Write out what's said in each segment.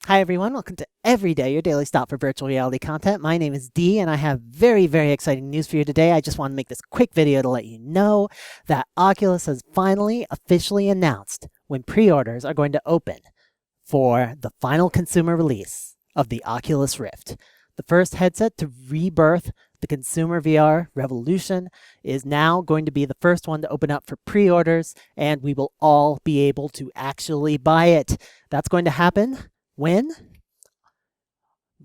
Hi everyone, welcome to Everyday, your daily stop for virtual reality content. My name is Dee and I have very exciting news for you today. I just want to make this quick video to let you know that Oculus has finally officially announced when pre-orders are going to open for the final consumer release of the Oculus Rift. The first headset to rebirth the consumer VR revolution is now going to be the first one to open up for pre-orders, and we will all be able to actually buy it. That's going to happen when?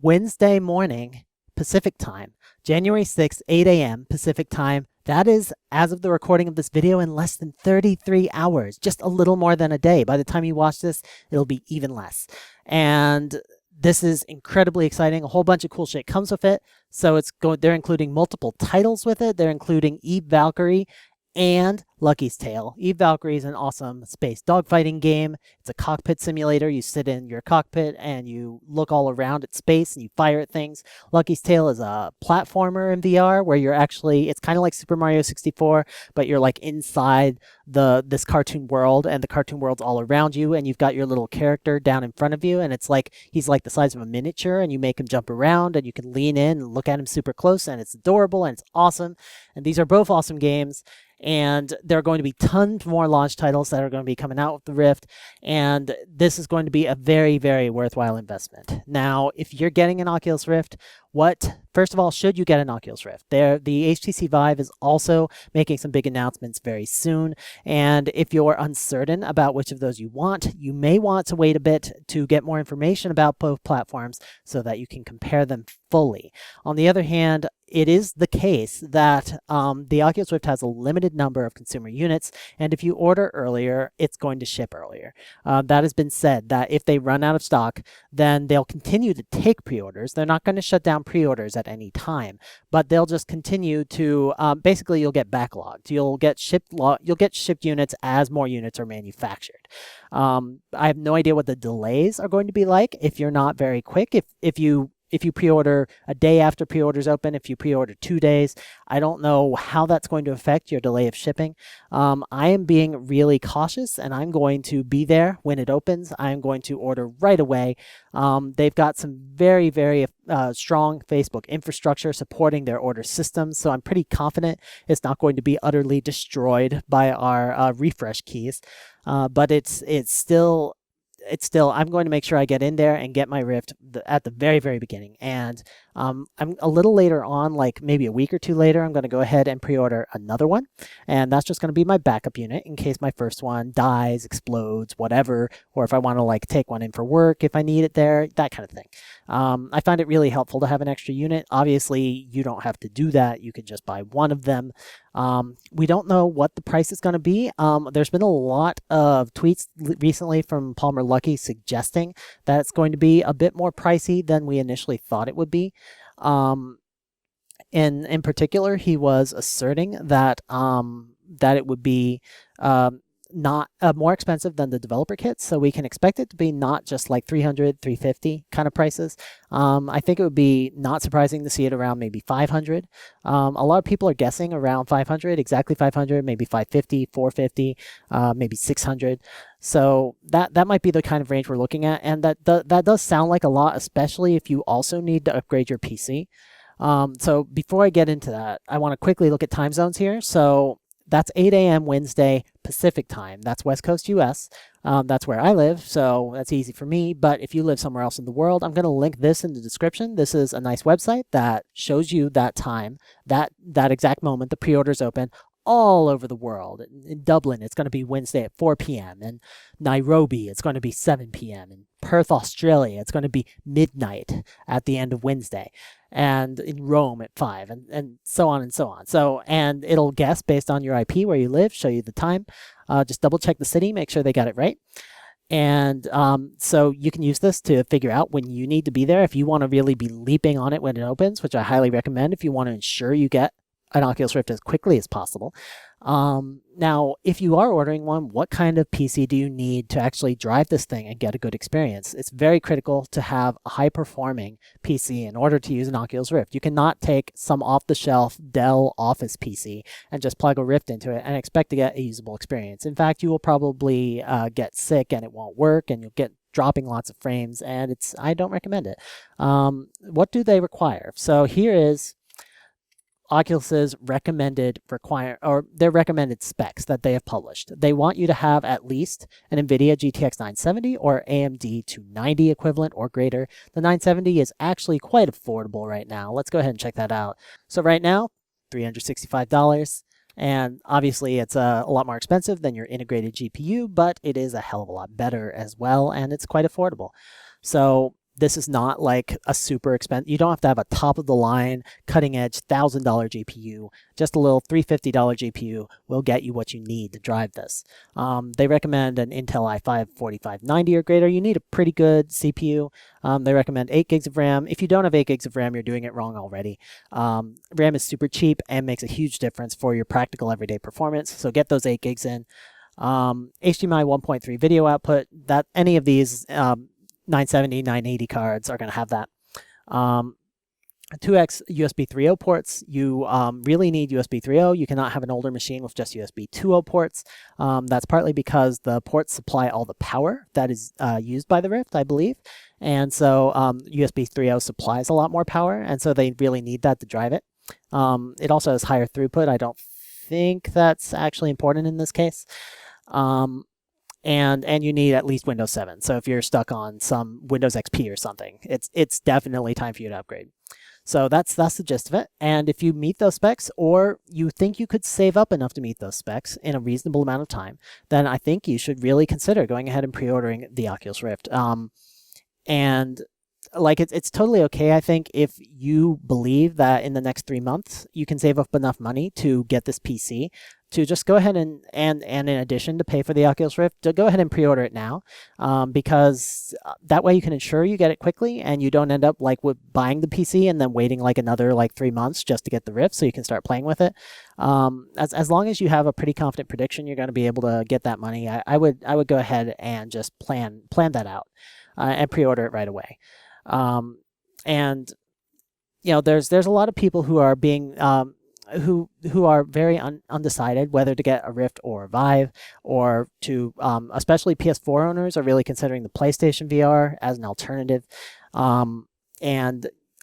Wednesday morning, Pacific time, January 6th, 8 a.m. Pacific time. That is, as of the recording of this video, in less than 33 hours, just a little more than a day. By the time you watch this, it'll be even less. And this is incredibly exciting. A whole bunch of cool shit comes with it. So they're including multiple titles with it. They're including Valkyrie and Lucky's Tale. Valkyrie is an awesome space dogfighting game. It's a cockpit simulator. You sit in your cockpit and you look all around at space and you fire at things. Lucky's Tale is a platformer in VR where you're actually, it's kind of like Super Mario 64, but you're like inside this cartoon world, and the cartoon world's all around you, and you've got your little character down in front of you, and it's like he's like the size of a miniature, and you make him jump around, and you can lean in and look at him super close, and it's adorable and it's awesome. And these are both awesome games. And there are going to be tons more launch titles that are going to be coming out with the Rift, and this is going to be a very worthwhile investment. Now, if you're getting an Oculus Rift, first of all, should you get an Oculus Rift? The HTC Vive is also making some big announcements very soon, and if you're uncertain about which of those you want, you may want to wait a bit to get more information about both platforms so that you can compare them fully. On the other hand, it is the case that the Oculus Rift has a limited number of consumer units, and if you order earlier, it's going to ship earlier. That has been said, that if they run out of stock, then they'll continue to take pre-orders. They're not going to shut down pre-orders at any time, but they'll just continue to, basically you'll get backlogged. You'll get shipped units as more units are manufactured. I have no idea what the delays are going to be like if you're not very quick. If you pre-order a day after pre-orders open, if you pre-order 2 days, I don't know how that's going to affect your delay of shipping. I am being really cautious, and I'm going to be there when it opens. I'm going to order right away. They've got some very strong Facebook infrastructure supporting their order systems, so I'm pretty confident it's not going to be utterly destroyed by our refresh keys. But it's still, I'm going to make sure I get in there and get my Rift at the very beginning. And I'm a little later on, like maybe a week or two later, I'm going to go ahead and pre-order another one. And that's just going to be my backup unit in case my first one dies, explodes, whatever, or if I want to like take one in for work, if I need it there, that kind of thing. I find it really helpful to have an extra unit. Obviously, you don't have to do that. You can just buy one of them. We don't know what the price is going to be. There's been a lot of tweets recently from Palmer Luckey suggesting that it's going to be a bit more pricey than we initially thought it would be. In particular, he was asserting that it would be not more expensive than the developer kits, so we can expect it to be not just like $300, $350 kind of prices. I think it would be not surprising to see it around maybe $500. A lot of people are guessing around $500, exactly $500, maybe $550, $450, maybe $600. So that might be the kind of range we're looking at, and that does sound like a lot, especially if you also need to upgrade your PC. So before I get into that, I want to quickly look at time zones here. So that's 8 a.m. Wednesday Pacific time. That's West Coast US. That's where I live, so that's easy for me. But if you live somewhere else in the world, I'm going to link this in the description. This is a nice website that shows you that time, that exact moment the pre-orders open all over the world. In Dublin, it's going to be Wednesday at 4 p.m. In Nairobi, it's going to be 7 p.m. In Perth, Australia, it's going to be midnight at the end of Wednesday. And in Rome at 5, and so on and so on. So, and it'll guess based on your IP where you live, show you the time. Just double check the city, make sure they got it right. And so you can use this to figure out when you need to be there if you want to really be leaping on it when it opens, which I highly recommend if you want to ensure you get an Oculus Rift as quickly as possible. Now, if you are ordering one, what kind of PC do you need to actually drive this thing and get a good experience? It's very critical to have a high-performing PC in order to use an Oculus Rift. You cannot take some off-the-shelf Dell Office PC and just plug a Rift into it and expect to get a usable experience. In fact, you will probably get sick and it won't work, and you'll get dropping lots of frames, and I don't recommend it. What do they require? So here is Oculus's recommended their recommended specs that they have published. They want you to have at least an NVIDIA GTX 970 or AMD 290 equivalent or greater. The 970 is actually quite affordable right now. Let's go ahead and check that out. So right now, $365. And obviously it's a lot more expensive than your integrated GPU, but it is a hell of a lot better as well, and it's quite affordable. So this is not like a super expensive, you don't have to have a top of the line, cutting edge $1,000 GPU. Just a little $350 GPU will get you what you need to drive this. They recommend an Intel i5 4590 or greater. You need a pretty good CPU. They recommend 8 gigs of RAM. If you don't have 8 gigs of RAM, you're doing it wrong already. RAM is super cheap and makes a huge difference for your practical everyday performance. So get those 8 gigs in. HDMI 1.3 video output, that any of these 970, 980 cards are going to have that. 2x USB 3.0 ports. You really need USB 3.0. You cannot have an older machine with just USB 2.0 ports. That's partly because the ports supply all the power that is used by the Rift, I believe. And so USB 3.0 supplies a lot more power, and so they really need that to drive it. It also has higher throughput. I don't think that's actually important in this case. And you need at least Windows 7. So if you're stuck on some Windows XP or something, it's definitely time for you to upgrade. So that's the gist of it. And if you meet those specs, or you think you could save up enough to meet those specs in a reasonable amount of time, then I think you should really consider going ahead and pre-ordering the Oculus Rift. And like it's totally okay, I think, if you believe that in the next 3 months you can save up enough money to get this PC, to just go ahead and in addition to pay for the Oculus Rift, to go ahead and pre-order it now, because that way you can ensure you get it quickly and you don't end up like with buying the PC and then waiting like another 3 months just to get the Rift so you can start playing with it. As long as you have a pretty confident prediction you're going to be able to get that money, I would go ahead and just plan that out and pre-order it right away. And you know, there's a lot of people who are being who are very undecided whether to get a Rift or a Vive, or to especially PS4 owners are really considering the PlayStation VR as an alternative. And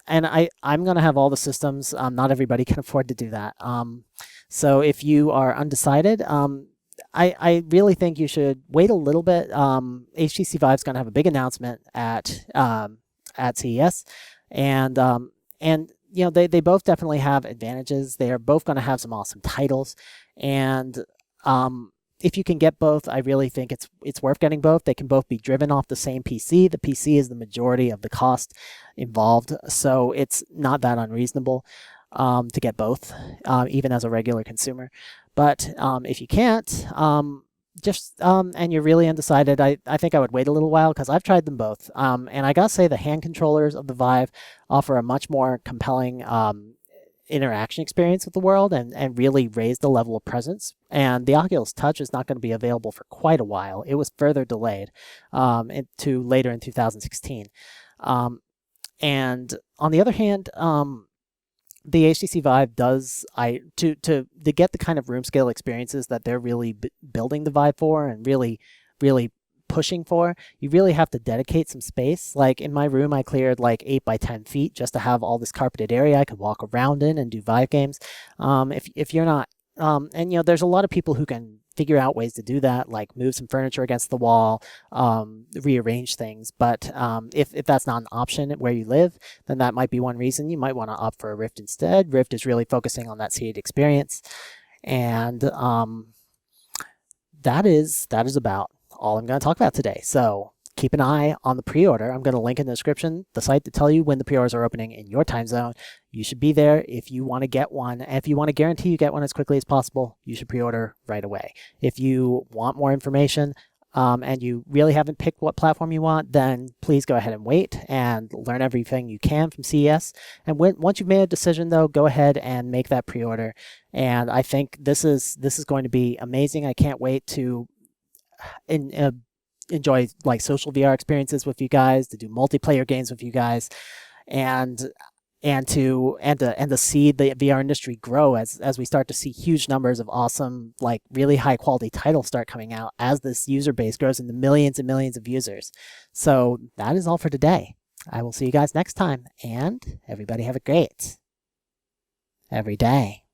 I'm gonna have all the systems. Not everybody can afford to do that. So if you are undecided, I really think you should wait a little bit. HTC Vive's gonna have a big announcement at CES, and you know, they both definitely have advantages. They are both going to have some awesome titles, and if you can get both, I really think it's worth getting both. They can both be driven off the same PC. The PC is the majority of the cost involved, so it's not that unreasonable to get both, even as a regular consumer. But if you can't, and you're really undecided, I think I would wait a little while, because I've tried them both. And I gotta say, the hand controllers of the Vive offer a much more compelling interaction experience with the world, and really raise the level of presence. And the Oculus Touch is not going to be available for quite a while. It was further delayed to later in 2016. And on the other hand, the HTC Vive does, to get the kind of room scale experiences that they're really building the Vive for, and really pushing for, you really have to dedicate some space. Like in my room, I cleared 8 by 10 feet just to have all this carpeted area I could walk around in and do Vive games. If you're not, and you know, there's a lot of people who can figure out ways to do that, like move some furniture against the wall, rearrange things. But if that's not an option where you live, then that might be one reason you might want to opt for a Rift instead. Rift is really focusing on that seated experience, and that is about all I'm going to talk about today. So keep an eye on the pre-order. I'm going to link in the description the site to tell you when the pre-orders are opening in your time zone. You should be there if you want to get one. And if you want to guarantee you get one as quickly as possible, you should pre-order right away. If you want more information and you really haven't picked what platform you want, then please go ahead and wait and learn everything you can from CES. And once you've made a decision, though, go ahead and make that pre-order. And I think this is going to be amazing. I can't wait to enjoy social VR experiences with you guys, to do multiplayer games with you guys, and and to see the VR industry grow as we start to see huge numbers of awesome, like really high quality titles start coming out as this user base grows into millions and millions of users. So that is all for today. I will see you guys next time, and everybody have a great every day.